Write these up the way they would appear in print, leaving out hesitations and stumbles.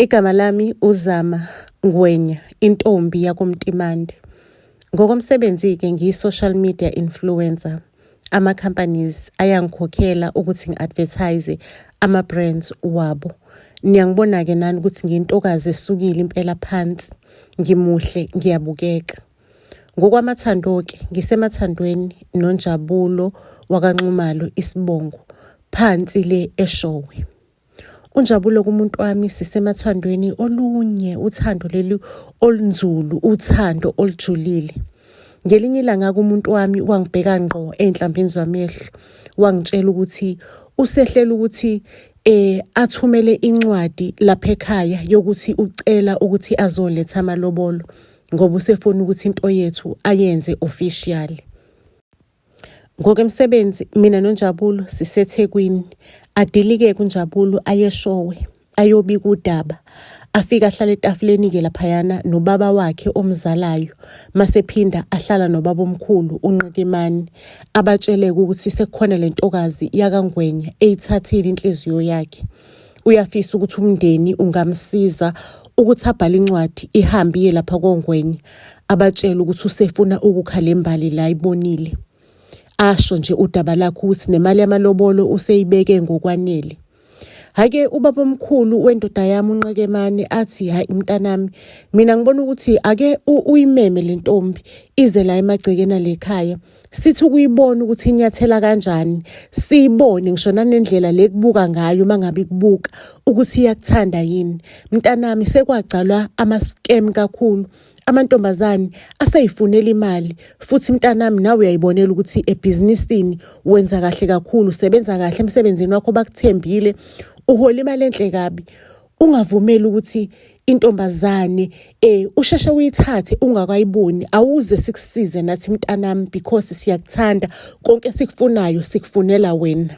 Igama lami uZama Ngwenya, intombi yakumtimandi. Ngokomsebenzi-ke ngiyi-social media influencer. Ama-companies ayangikhokhela ukuthi ngi-advertise ama-brands wabo. Niyangibona-ke nani ukuthi ngiyintokazi esukile impela phansi. Ngimuhle, ngiyabukeka. Ngokwamathando-ke ngisemathandweni noNjabulo wakaNxumalo Isibongo, phansi le eShowe. uNjabulo kumuntu wami sisemathandweni olunye, uthando leli olunzulu, uthando olujulile. Ngelinye ilanga kumuntu wami wangibheka ngqo enhlambini zamehlo, wangitshela ukuthi usehlela ukuthi athumele incwadi lapha ekhaya yokuthi ucela ukuthi azoletha amalobolo ngoba usefuna ukuthi into yethu ayenze official. Ngokwemsebenzi mina noNjabulo siseThekwini. Adilike kuNjabulo ayeShowe ayobika udaba, afika ahlala etafuleni-ke laphayana nobaba wakhe omzalayo, masephinda ahlala nobaba omkhulu uNqikimani, abatshele ukuthi sekukhona le ntokazi yakaNgwenya eyithathile inhliziyo yakhe. Uyafisa ukuthi umndeni ungamsiza ukuthi abhale incwadi ihambe iye lapha koNgwenya, abatshele ukuthi usefuna ukukhala imbali la ibonile. Asho nje udaba lakhe ukuthi nemali yamalobolo useyibeke ngokwanele. Hake ubaba omkhulu wendoda yami uNqikemane athi, hayi mntanami, mina ngibona ukuthi ake uyimeme le ntombi ize la emagcekeni lekhaya, sithi ukuyibona ukuthi inyathela kanjani, siyibone ngisho nanendlela le kubuka ngayo mangabe kubuka ukuthi iyakuthanda yini. Mntanami sekwagcalwa ama-scam kakhulu. Amantombazane aseyifunela imali, futhi mntanami nawe uyayibonela ukuthi ebhizinisini wenza kahle kakhulu, usebenza kahle emsebenzini wakho bakuthembile, uhola imali enhle kabi. Ungavumeli ukuthi intombazane usheshe uyithathe ungakayiboni. Awuze sikusize nathi mntanami because siyakuthanda, konke sikufunayo sikufunela wena.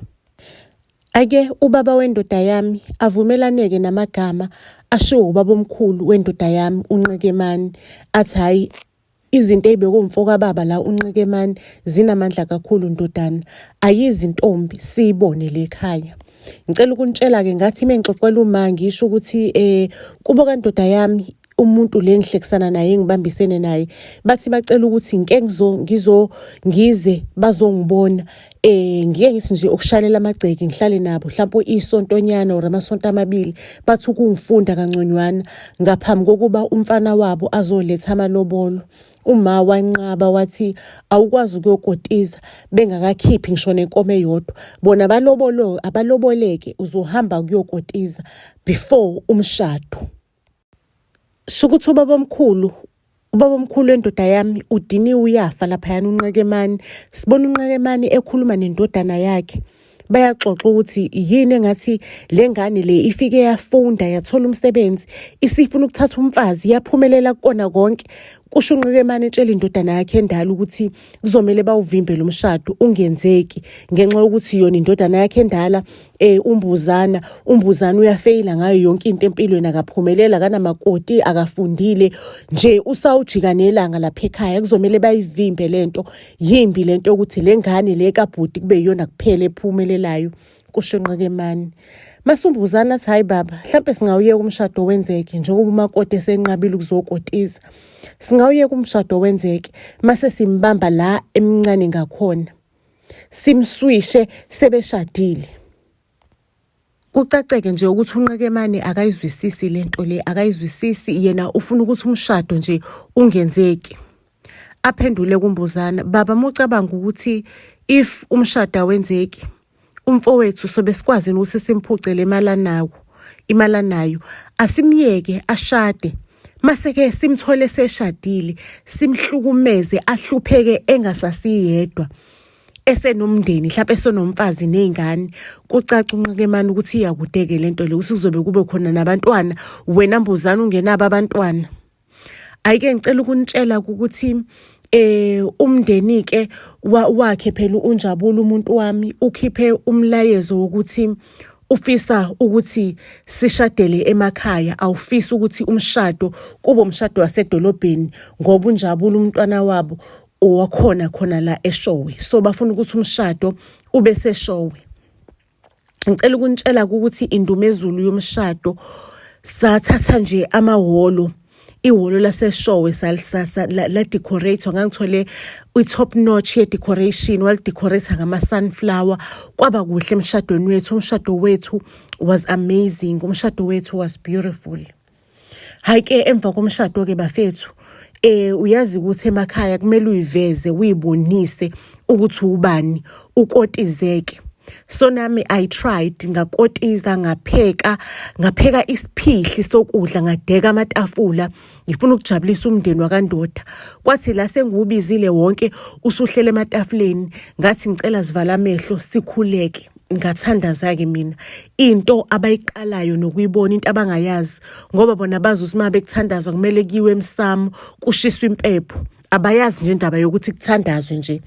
Ake ubaba wendoda yami avumelaneke namagama ashiwo ubaba omkhulu wendoda yami uNqikemane, athi hayi izinto ey'bekumfoka baba la uNqikemane zinamandla kakhulu ndodana, ayizintombi siyibone lekhaya. Ngicela ukunitshela-ke ngathi mengixoxela uma ngisho ukuthi kubo kandoda yami umuntu le ngihlekisana naye engibambisene naye bathi bacela ukuthi ngize bazongibona, ngike ngithi nje ukushalela amagceke ngihlale nabo mhlawumbe isontonyana or amasonto amabili, bathi ukungifunda kanconywana ngaphambi kokuba umfana wabo azoletha amalobolo. Uma wanqaba wathi awukwazi ukuyokotiza bengakakhiphi ngisho nenkomo eyodwa, bona abaloboleke uzohamba kuyokotiza before umshado. Shukuthi ubaba omkhulu wendoda yami udiniwe uyafa laphayana uNqikemane. Sibona uNqikemane ekhuluma nendodana yakhe, bayaxoxa ukuthi yini engathi le ngane le ifike yafunda yathola umsebenzi, isifuna ukuthatha umfazi, yaphumelela kukona konke. Kusho uNqikemane etshela indodana yakhe endala ukuthi kuzomele bawuvimbe lo mshado ungenzeki ngenxa yokuthi yona indodana yakhe endala umbuzana uyafeyila ngayo yonke into empilweni, akaphumelela, akanamakoti, akafundile, nje usawujika nelanga lapha ekhaya. Kuzomele bayivimbe lento, yimbi lento yokuthi le ngane le kabhuti kube yiyona kuphela ephumelelayo. Kusho uNqikemane. Masumbuzana athi hayi baba, mhlampe singawuyeka umshado wenzeke njengoba umakoti esenqabile ukuzokotiza. Singawuyeka umshado wenzeke mase simbamba la emncane ngakhona, simswishe sebeshadile. Kucaceke nje ukuthi uNqikemane akayizwisisi lento le, akayizwisisi, yena ufuna ukuthi umshado nje ungenzeki. Aphendule kumbuzana, baba mucabanga ukuthi if umshado awenzeki umfowethu sobe sikwazi ukuthi simphucele imali anayo, asimyeke ashade. Mase-ke simthole seshadile, simhlukumeze ahlupheke engasasiyedwa, esenomndeni mhlawumbe esenomfazi nezingane. Kucaca uNqikemane ukuthi iyakudeke lento le, ukuthi kuzobe kube khona nabantwana, wena mbuzana ungenabo abantwana. Ayike ngicela ukunitshela ukuthi umndeni-ke wakhe phela uNjabulo umuntu wami ukhiphe umlayezo wokuthi ufisa ukuthi sishadele emakhaya, awufisi ukuthi umshado kube umshado wasedolobheni ngoba uNjabulo umntwana wabo owakhona khona la eShowe, so bafuna ukuthi umshado ube seShowe. Ngicela ukunitshela ukuthi indumezulu yomshado Sathatha nje amahholo, ihholo laseshowe salisasa la decorate, ngangithole i-top notch ye-decoration, walidecorate ngama-sunflower. Kwaba kuhle emshadweni wethu. Umshado wethu was amazing. Umshado wethu was beautiful. Hayi-ke emva komshado-ke bafethu, uyazi ukuthi emakhaya kumele uyiveze, uyibonise ukuthi ubani, ukotizeke. So nami I tried, ngakotiza, ngapheka isiphihli sokudla, ngadeka amatafula, ngifuna ukujabulisa umndeni wakandoda. Kwathi la sengiwubizile wonke usuhlele ematafuleni, ngathi ngicela zivala amehlo sikhuleke. Ngathandaza-ke mina into abayiqalayo nokuyibona, into abangayazi, ngoba bona bazi ukuthi uma bekuthandaza kumele kiwe emsamo kushiswe impepho. Abayazi nje indaba yokuthi kuthandazwe nje.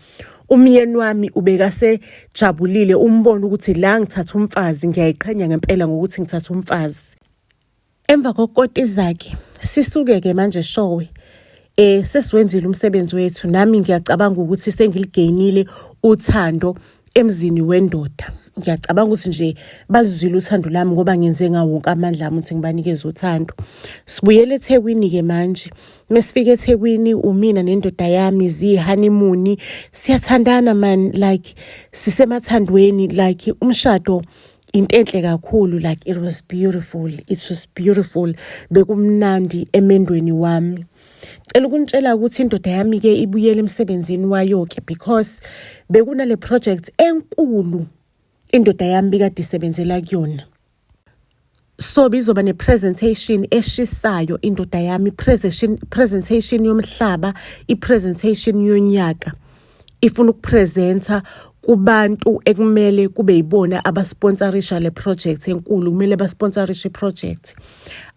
Umyeni wami ubekasejabulile, umbona ukuthi la ngithatha umfazi, ngiyayiqhenya ngempela ngokuthi ngithatha umfazi. Emva kokotizake sisuke-ke manje showe, sesiwenzile umsebenzi wethu. Nami ngiyacabanga ukuthi sengiligainile uthando emzini wendoda. Ngiyacabanga ukuthi nje bazizwile uthando lami ngoba ngenze ngawo wonke amandla ami ukuthi ngibanikeze uthando. Sibuyele eThekwini-ke manje. Mesifika eThekwini, umina nendoda yami honeymoon, siyathandana man, like sisemathandweni, like umshado into enhle kakhulu, like it was beautiful. Bekumnandi emendweni wami. Cela ukunitshela ukuthi indoda yami-ke ibuyele emsebenzini wayo-ke, because bekunale project enkulu indoda yami bikade isebenzela kuyona. So bizoba ne-presentation eshisayo indoda yami, presentation yomhlaba, i-presentation yonyaka. Ifuna ukupresenta kubantu ekumele kube yibona abasponsorisha le project enkulu, kumele basponsorishe i-project.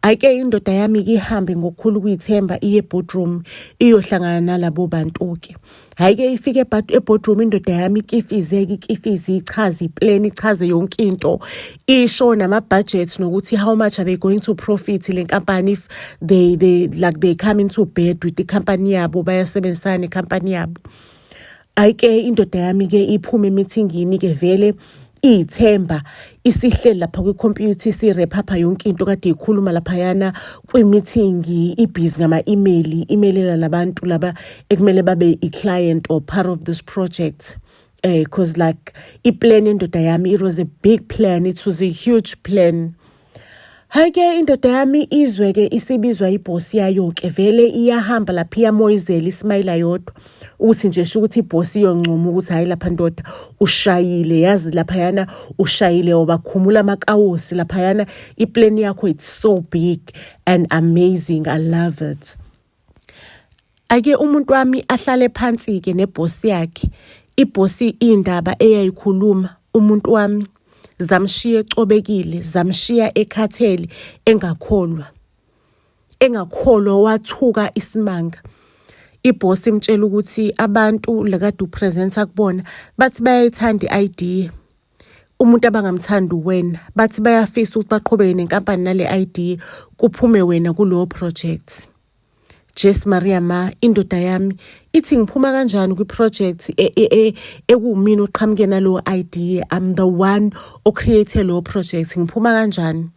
Ayike indoda yami-ke ihambe ngokukhulu ukuyithemba iye boardroom iyohlangana nalabo bantu-ke. Hayike ifike eboardroom indoda yami ikifizeke, ichaze iplan, ichaze yonke into, isho nama-budget nokuthi how much are they going to profit le nkampani if they come into bed with the company yabo, bayasebenzisana nekhampani yabo. Ayike indoda yami-ke iphume emeetingini-ke vele iyithemba, isihleli lapha kwikhompyutha isirephapha yonke into kade ikhuluma laphayana kwi-meeting, ibhizi ngama-email labantu laba ekumele babe i-client or part of this project. Because like i-plan indoda yami, it was a big plan, it was a huge plan. Hayike indoda yami izwe-ke isibizwa ibhosi yayo-ke, vele iyahamba lapha iyamoyizela, ismayila yodwa ukuthi nje sho ukuthi ibhosi iyoncoma ukuthi hayi lapha ndoda ushayile, yazi laphayana ushayile, wabakhumula amakawosi laphayana, iplan yakho it's so big and amazing, I love it. Ake umuntu wami ahlale phansi-ke nebhosi yakhe. Ibhosi indaba eyayikhuluma umuntu wami zamshiya ecobekile, zamshiya ekhathele, engakholwa, wathuka isimanga. Ibhosi imtshela ukuthi abantu lekade upresenta kubona bathi bayayithanda i-idea, umuntu abangamthandi wena, bathi bayafisa ukuthi baqhubeke nenkampani nale idea, kuphume wena kulowo project. Jess Maria ma, indoda yami ithi ngiphuma kanjani kwi-project ekuwumina oqhamuke nalo idea, I'm the one ocreate lo project, ngiphuma kanjani?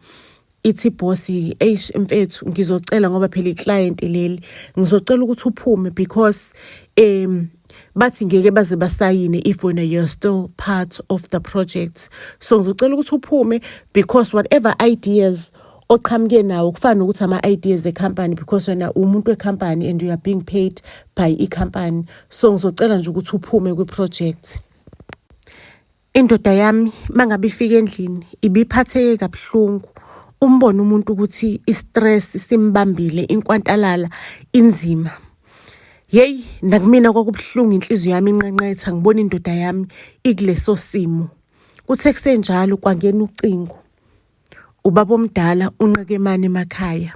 Ithi bossi, mfethu ngizocela ngoba phela i-client leli, ngizocela ukuthi uphume because bathi ngeke baze basayine if when you're still part of the project. So ngizocela ukuthi uphume because whatever ideas oqhamuke nawo kufana ukuthi ama-ideas e-company, because wena umuntu we-company and you are being paid by i-company. So ngizocela nje ukuthi uphume kwi-project. Indoda yami mangabe ifika endlini ibiphatheke kabuhlungu, umbona umuntu ukuthi i-stress simbambile, inkwantalala inzima. Hey, nakumina kwakubuhlungu, inhliziyo yami inqenqetha ngibona indoda yami ikuleso simo. Kuthe kusenjalo kwangena ucingo. Ubaba omdala unqekemane emakhaya.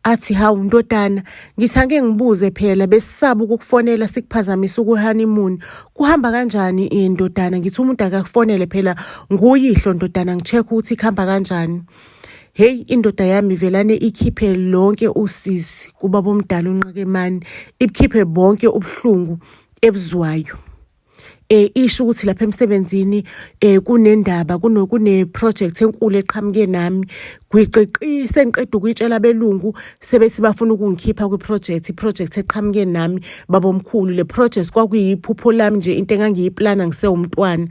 Athi hawu ndodana, ngithange ngibuze phela besisaba ukukufonela sikuphazamisa honeymoon. Kuhamba kanjani indodana? Ngithi umuntu akakufonele phela nguyihlo ndodana, ngicheck ukuthi kuhamba kanjani. Hey, indoda yami velane ikhiphe lonke usisi kubaba omdala unqekemane, ikhiphe bonke ubuhlungu ebuzwayo. isho ukuthi lapha emsebenzini kunendaba kune project enkulu eqhamuke nami gwiqiqise ngiqeda ukuyitshela belungu sebethi bafuna ukungikhipha kwi project eqhamuke nami babomkhulu. Le project kwakuyiphupho lami nje into engangiyiplana ngisewumntwana.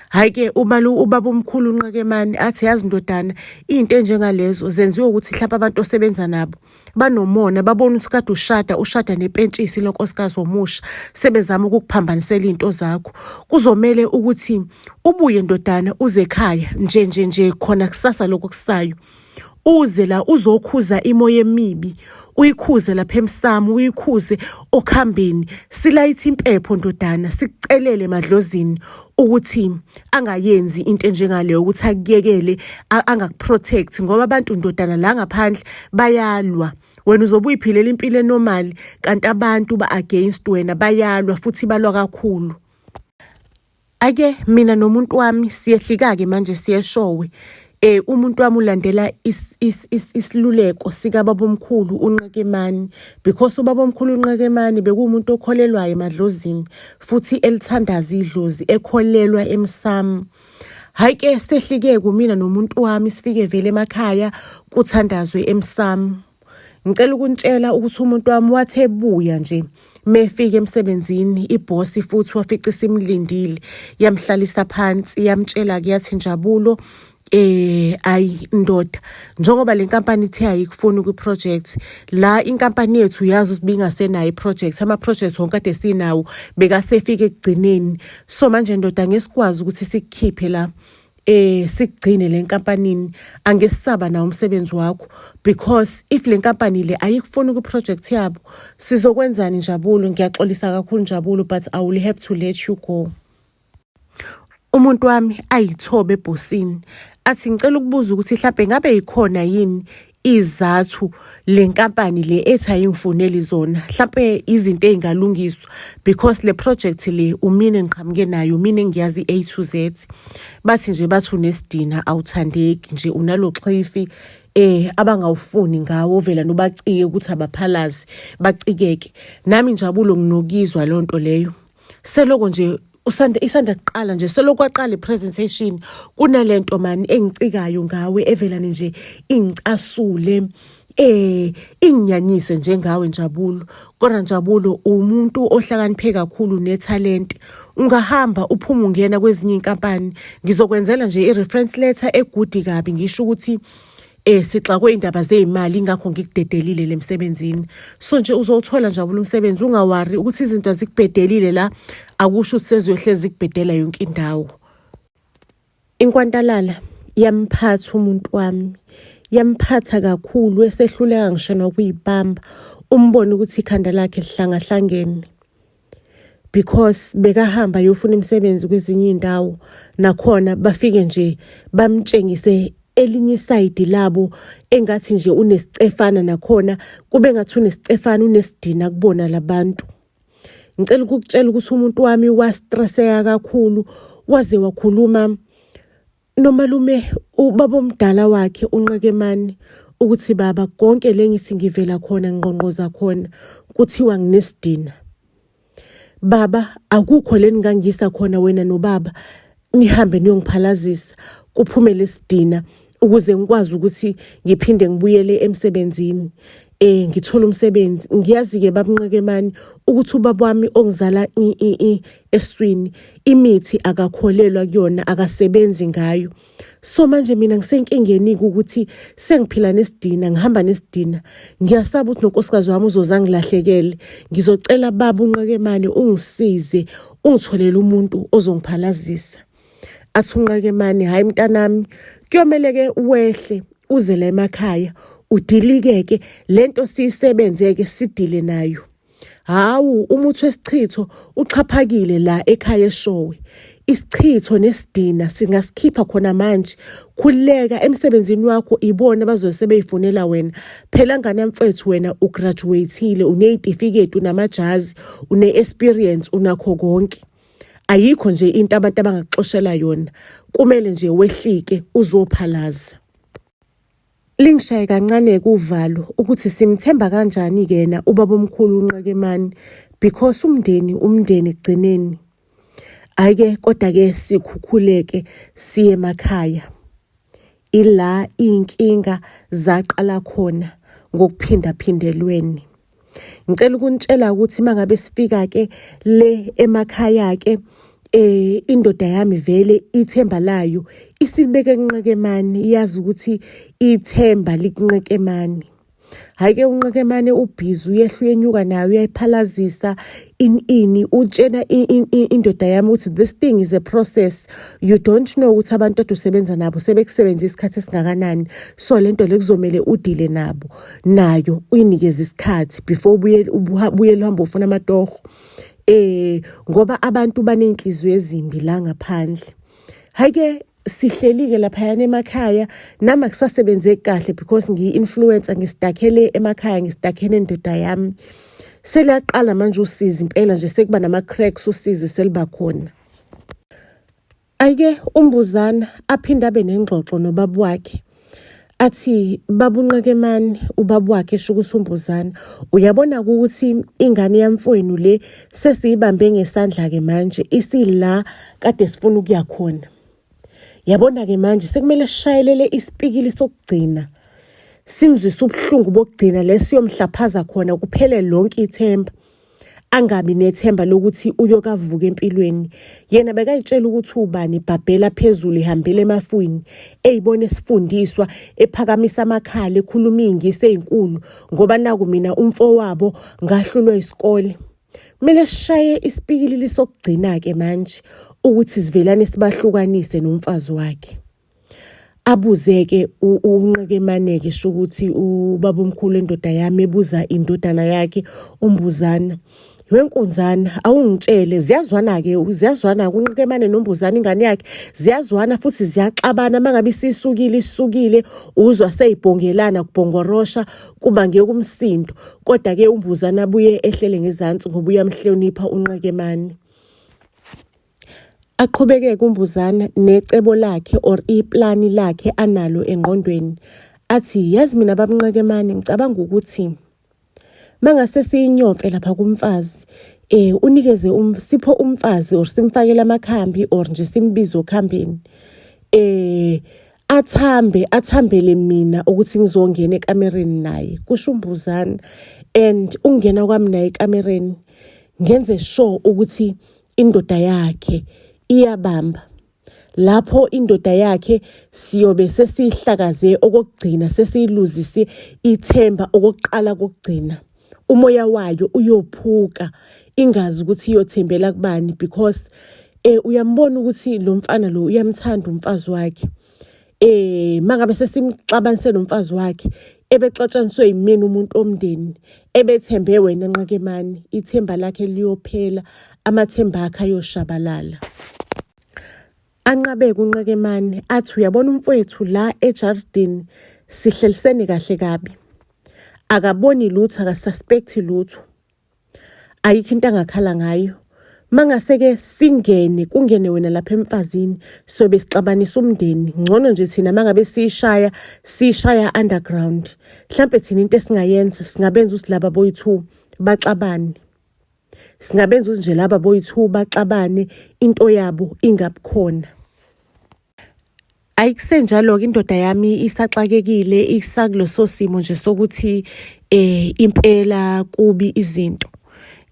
Hayi-ke ubaba omkhulu uNqekemane athi yazi ndodana into enjengalezo zenziwe ukuthi mhlawumbe abantu osebenza nabo banomona babona ukuthi kade ushada nepentshisi lonkosikazi omusha sebezama ukukuphambanisela into zakho. Kuzomela ukuthi ubuye ndodana uze ekhaya nje khona kusasa lokho kusayo. Uze la uzokhuza imoya emibi, uyikhuze lapha emsamo, uyikhuze okhambeni. Silayithe impepho ndodana, sikucelele madlozini ukuthi angayenzi into enjengaleyo, ukuthi akuyekele angakuprotect ngoba abantu ndodana la ngaphandle bayalwa. Wena uzobe uyiphilela impilo enormal kanti abantu ba-against wena bayalwa futhi balwa kakhulu. Ake mina nomuntu wami siyehlika-ke manje siyeshowe. Umuntu wami ulandela isiluleko sikababa omkhulu uNqekemane because ubaba omkhulu uNqekemane bekuwumuntu okholelwayo emadlozini futhi elithandaza idlozi ekholelwa emsamo. Hayi-ke sehlike kumina nomuntu wami sifike vele emakhaya kuthandazwe emsamo. Ngicela ukuntshela ukuthi umuntu wami wathi ebuya nje mefika emsebenzini ibosi futhi wafica isimlindile yamhlalisa phansi yamtshela-ke yathi Njabulo ayi ndoda njengoba le nkampani ithe ayikufuni kwi-project la inkampani yethu yazi ukuthi bingasenayo i-project ama-project wonke kade sinawo bekasefika ekugcineni. So manje ndoda ngesikwazi ukuthi sikukhiphe la sikugcine le nkampanini angesisaba nawo umsebenzi wakho because if le nkampani le ayikufuni kwi-project yabo sizokwenzani Njabulo. Ngiyaxolisa kakhulu Njabulo but I will have to let you go. Umuntu wami ayithobe ebhosini athi ngicela ukubuza ukuthi mhlawumbe ngabe yikhona yini izathu le nkampani le ethi ayingifuneli zona, mhlawumbe izinto ezingalungiswa because le project le umine ngiqhamuke nayo, umine ngiyazi A to Z. Bathi nje bathi unesidina awuthandeki nje unaloxhifi abangawufuni ngawo vela nobacike ukuthi abaphalazi bacikeke. Nami Njabulo nginokizwa lonto leyo seloko nje isanda kuqala nje selokwaqala ipresentation kunalento mani engicikayo ngawe evelane nje ingicasule inginyanyise njengawe Njabulo. Kodwa Njabulo umuntu ohlakaniphe kakhulu netalent. Ungahamba uphuma ungena kwezinye inkampani ngizokwenzela nje i-reference letter egudi kabi ngisho ukuthi sixakwe indaba zezimali ingakho ngikudedelile lemsebenzini. So nje uzothola Njabulo umsebenzi ungawari ukuthi izinto azikubhedelile la akusho ukuthi sezohlezi kubhedela yonke indawo. Inkwantalala yamphatha umuntu wami, yamphatha kakhulu esehluleka ngisho nokuyibamba umbone ukuthi ikhanda lakhe lihlangahlangene because bekahamba yofuna imisebenzi kwezinye indawo nakhona bafike nje bamtshengise elinye iside labo engathi nje unesicefana nakhona kube ngathi unesicefana unesidina kubona labantu. Ngicela ukukutshela ukuthi umuntu wami wastresseka kakhulu waze wakhuluma nomalume ubaba omdala wakhe uNqekemane ukuthi baba konke lengisi ngivela khona ngqonqoza khona kuthiwa nginesidina. Baba akukho leni ngangisa khona wena nobaba nihambe niyongiphalazisa kuphume lesidina ukuze ngikwazi ukuthi ngiphinde ngibuyele emsebenzini ngithola umsebenzi. Ngiyazi-ke baba Nqekemane ukuthi ubaba wami ongizala eswini imithi akakholelwa kuyona akasebenzi ngayo. So manje mina ngisenkingeni ukuthi sengiphila nesidina ngihamba nesidina ngiyasaba ukuthi nonkosikazi wami uzoza ngilahlekele. Ngizocela baba uNqekemane ungisize ungitholele umuntu ozongiphalazisa. Athi uNqekemane hayi mntanami kuyomeleke wehle uze la emakhaya udilikeke lento siyisebenzeke sidile nayo. Hawu umuthi wesichitho uxhaphakile la ekhaya eshowe. Isichitho nesidina singasikhipha khona manje. Khuleka emsebenzini wakho ibona bazosebeyifunela wena. Phela ngane mfethu wena ugraduateile unezitifiketi unamajazi une-experience unakho konke. Ayikho nje into abantu abangaxoshela yona. Kumele nje wehlike uzophalaza. Lingishaye kancane kuvalo ukuthi simthemba kanjani kena ubaba omkhulu uNqekemane because umndeni kugcineni Ake kodwa-ke sikhukhuleke siye emakhaya. Ila inkinga zaqala khona ngokuphindaphindelweni. Ngicela ukunitshela ukuthi mangabe sifika-ke le emakhaya-ke indoda yami vele ithemba layo isilibeke kunqekemane, iyazi ukuthi ithemba likunqekemane. Hhayi-ke unqekemane ubhizi uyehla uyenyuka nayo uyayiphalazisa ini utshena indoda yami ukuthi this thing is a process. You don't know ukuthi abantu ade usebenza nabo sebekusebenzisa isikhathi esingakanani, so lento le kuzomele udile nabo nayo uyinikeze isikhathi before ubuye uhambe ufuna amatoho. Ngoba abantu baney'nhliziyo ezimbi la ngaphandle. Hhayi-ke sihleli-ke laphayana emakhaya, nami akusasebenze kahle because ngiyi-influencer, ngisidakhele emakhaya, ngisidakhele indoda yami. Seliyaqala manje usizi impela nje, sekuba nama-cracks usizi seliba khona. Ayike umbuzana aphinde abe nengxoxo nobaba wakhe. Athi baba uNqekemane, ubaba wakhe esho ukuthi umbuzana, uyabona ukuthi ingane yamfowenu le sesiyibambe ngesandla-ke manje isila kade sifuna ukuya khona. Yabona-ke manje sekumele sishayelele isipikili sokugcina, simzwise ubuhlungu bokugcina lesiyomhlaphaza khona kuphele lonke ithemba. Angabi nethemba lokuthi uyokavuka empilweni. Yena bekayitshela ukuthi ubani, ibhabhela phezulu, ihambele emafwini, eyibone sifundiswa, ephakamisa amakhala, ekhuluma iy'ngisi ey'nkulu ngoba naku mina umfowabo ngahlulwa isikole. Kumele sishaye isipikili sokugcina-ke manje ukuthi sivelane sibahlukanise nomfazi wakhe. Abuze-ke uNqekemane-ke sho ukuthi ubaba omkhulu endoda yami ebuza indodana yakhe umbuzana, wenkunzana awungitshele ziyazwana-ke uNqekemane nombuzana ingane yakhe ziyazwana futhi ziyaxabana. Mangabe isisukile uzwa seyibhongelana kubhongorosha kuba ngeke umsindo, kodwa-ke umbuzana abuye ehlele ngezansi ngoba uyamhlonipha uNqekemane. Aqhubeke umbuzana necebo lakhe or iplani lakhe analo engqondweni. Athi yazi mina baba Nqekemane, ngicabanga ukuthi mangase siyinyomfe lapha kumfazi, unikeze sipho umfazi or simfakele amakhambi or nje simbize okhambeni. Athambele mina ukuthi ngizongena ekamereni naye, kusho umbuzana, and ungena kwami naye ekamereni ngenze sure ukuthi indoda yakhe iyabamba. Lapho indoda yakhe siyobe sesihlakaze okugcina, sesiyiluzise ithemba okokuqala kokugcina. Umoya wayo uyophuka, ingazi ukuthi iyothembela kubani because uyambona ukuthi lo mfana lo uyamthanda umfazi wakhe. Mangabe sesimxabanise lo mfazi wakhe ebexatshaniswe yimina umuntu omndeni, ebethembe wena Nqekemane, ithemba lakhe liyophela, amathemba akhe ayoshabalala. Anqabeke uNqekemane athi uyabona umfowethu la ejardini sihlelisene kahle kabi, akaboni lutho, akasuspecti lutho, ayikho into angakhala ngayo. Mangase-ke kungene wena lapha emfazini sobe sixabanisa umndeni, ngcono nje thina mangabe siyishaya underground. Mhlampe thina into esingayenza singabenza ukuthi laba boyi-2 baxabane, singabenza ukuthi nje laba boyi-2 baxabane, into yabo ingabikhona. Ayikusenjalo-ke indoda yami isaxakekile, isakuloso simo nje sokuthi impela kubi izinto.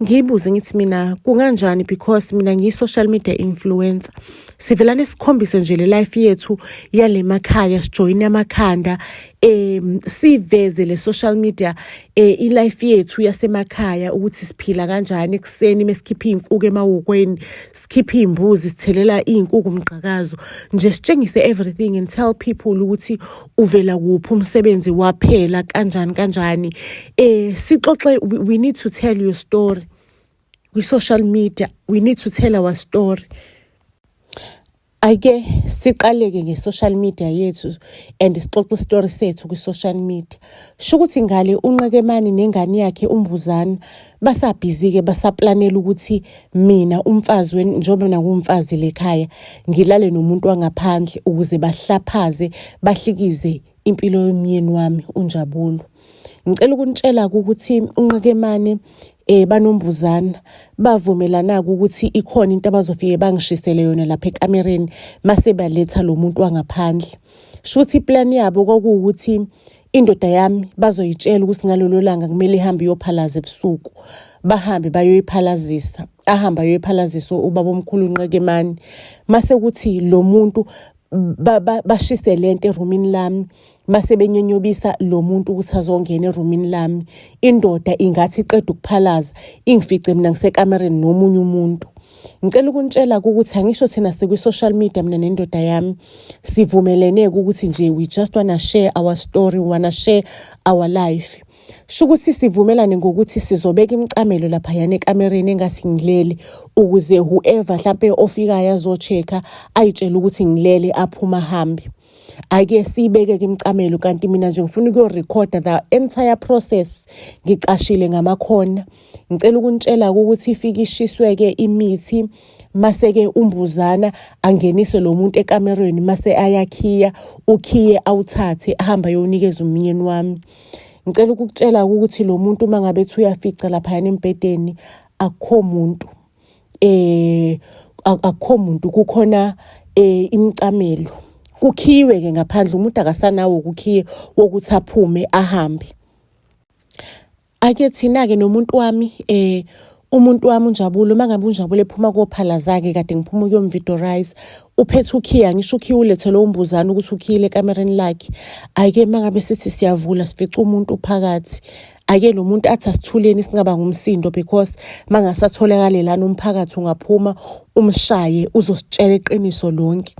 Ngiyibuze ngithi mina kunganjani because mina ngiyi-social media influencer. Sivelane sikhombise nje le life yethu yale makhaya, sijoyine amakhanda, siveze le social media i-life yethu yasemakhaya ukuthi siphila kanjani ekuseni mesikhipha iy'nkukhu emawokweni, sikhipha iy'mbuzi, sithelela iy'nkukhu umgqakazo. Nje sitshengise everything and tell people ukuthi uvela kuphi, umsebenzi waphela kanjani. Sixoxe, we need to tell your story. Kwi-social media, we need to tell our story. Ake siqaleke nge-social media yethu and sixoxe story sethu kwi-social media. Shukuthi ngale uNqekemane nengane yakhe umbuzana basabhizi-ke basaplanela ukuthi mina umfazi njengoba nakumfazi lekhaya ngilale nomuntu wangaphandle ukuze bahlaphaze bahlikize impilo yomyeni wami uNjabulo. Ngicela ukunitshela ukuthi uNqekemane banombuzana bavumelana ukuthi ikhona into abazofike bangishisele yona lapha ekamereni mase baletha lo muntu wangaphandle. Shuthi plan yabo kwakuwukuthi indoda yami bazoyitshela ukuthi ngalolo langa kumele ihambe iyophalaza ebusuku. Bahambe bayoyiphalazisa, ahamba ayoyiphalazisa ubaba omkhulu uNqekemane. Mase kuthi lo muntu bashise lento erumini lami, mase benyenyobisa lo muntu ukuthi azongena erumini lami. Indoda ingathi iqeda ukuphalaza ingifice mina ngisekamereni nomunye umuntu. Ngicela ukunitshela ukuthi angisho thina sekwi-social media mina nendoda yami sivumelene ukuthi nje we just wanna share our story, wanna share our life. Shukuthi sivumelane ngokuthi sizobeka imicamelo lapha yana ekamereni engathi ngilele ukuze whoever mhlambe ofikayo azochecka ayitshela ukuthi ngilele aphuma hambe. Ake sibeke ke imicamelo kanti mina nje ngifuna ukuyorecorda the entire process ngicashile ngamakhona. Ngicela ukunitshela ukuthi ifikishiswe ke imithi mase ke umbuzana angenise lo muntu ekamereni mase ayakhiya ukhiye awuthathe ahamba yonikeza umnyeni wami. Ngicela ukukutshela ukuthi lo muntu mangabe ethi uyafica lapha yana embedeni akukho muntu akukho muntu kukhona imicamelo kukhiwe ke ngaphandle umuntu akasanawo ukukhiye wokuthi aphume ahambe. Ake thina ke nomuntu wami umuntu wami uNjabulo mangabe uNjabulo ephuma kophalaza ke kade ngiphuma ukuyomvidorize uphethe ukhiya ngisho ukhiya ulethele umbuzana ukuthi ukhiyile ekamereni lakhe. Ayike mangabe sithi siyavula sifica umuntu phakathi. Ake lo muntu athi asithuleni singaba ngumsindo because mangasatholakala lana umphakathi ungaphuma umshaye uzositshela iqiniso lonke.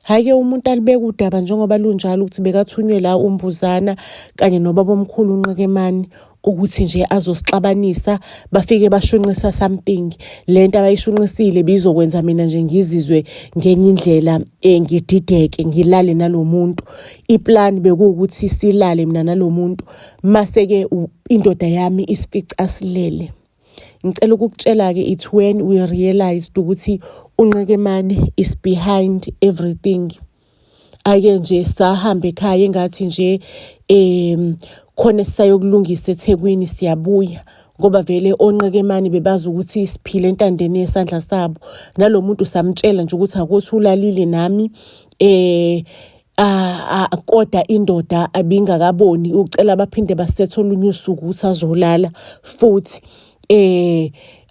Hayike umuntu alibeka udaba njengoba lunjalo ukuthi bekathunywe la umbuzana kanye nobaba omkhulu uNqekemane ukuthi nje azosixabanisa bafike bashunqisa something. Lento abayishunqisile bizokwenza mina nje ngizizwe ngenye indlela ngidideke ngilale nalomuntu. Iplan bekuwukuthi silale mina nalomuntu mase ke indoda yami isifica silele. Ngicela ukukutshela ke it's when we realized ukuthi uNqekemane is behind everything. Ake nje sahambe ekhaya engathi nje khona sisayokulungisa eThekwini siyabuya ngoba vele oNqekemane bebazi ukuthi siphile entandeni yesandla sabo. Nalomuntu samtshela nje ukuthi akothi ulalile nami kodwa indoda abingakaboni ucela baphinde basethe olunye usuku ukuthi azolala futhi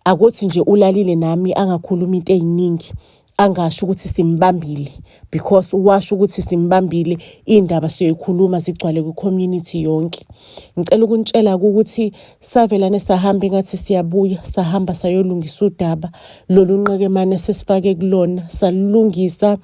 akothi nje ulalile nami angakhuluma into eziningi angasho ukuthi simbambile because washo ukuthi simbambile indaba siyoyikhuluma zigcwale ku-community yonke. Ngicela ukunitshela ukuthi savelane sahamba engathi siyabuya sahamba sayolungisa udaba lolu Nqekemane sesifake kulona salungisa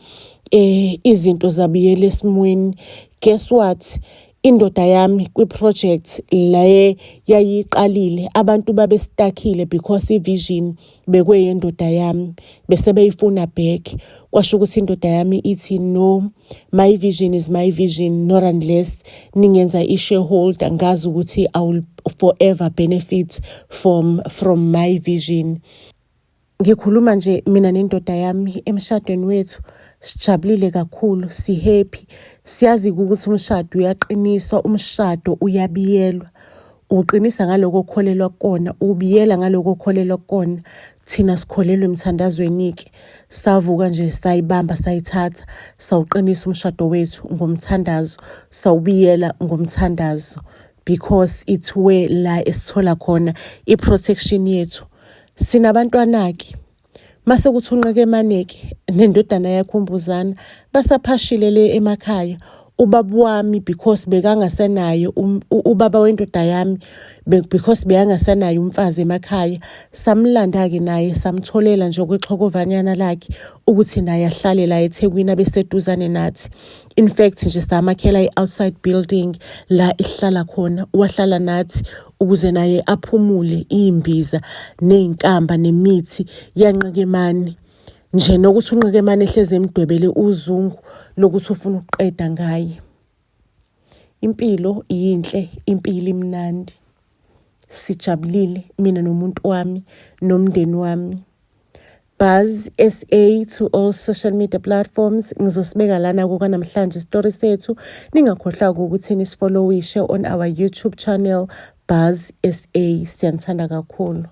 izinto zabiyele esimweni. Guess what? Indoda yami kwi-project laye yayiqalile abantu babestakile because ivision bekweyendoda yami bese beyifuna back. Kwasho ukuthi indoda yami ithi no, my vision is my vision, not unless ningenza i-shareholder ngazi ukuthi I will forever benefit from my vision. Ngikhuluma nje mina nendoda yami emshadweni wethu sijabulile kakhulu, si happy. Siyazi ukuthi umshado uyaqiniswa, umshado uyabiyelwa. Uqinisa ngaloko okholelwa kukona, ubiyela ngaloko okholelwa kukona. Thina sikholelwe emthandazweni ke. Savuka nje sayibamba sayithatha, sawuqinisa umshado wethu ngomthandazo, sawubiyela ngomthandazo because it's where la esithola khona i-protection yethu. Sinabantwana ke mase kuthi uNqekemane ke nendodana yakhe umbuzana basaphashile le emakhaya. Ubaba wami because bekangasenayo ubaba wendoda yami because bekangasenayo umfazi emakhaya, samlanda ke naye samtholela nje okwexhokovanyana lakhe ukuthi naye ahlale la eThekwini abeseduzane nathi. In fact nje samakhela i-outside building la ihlala khona, wahlala nathi ukuze naye aphumule imbiza nezinkamba nemithi yaNqekemane. Nje nokuthi uNqekemane ehleze emdwebele uzungu lokuthi ufuna ukuqeda ngaye. Impilo yinhle, impilo imnandi. Sijabulile mina nomuntu wami nomndeni wami. Buzz SA to all social media platforms. Ngizosibeka lana namhlanje story sethu. Ningakhohlwa ukuthi nisfollowishe on our YouTube channel Buzz SA. Siyanthanda kakhulu.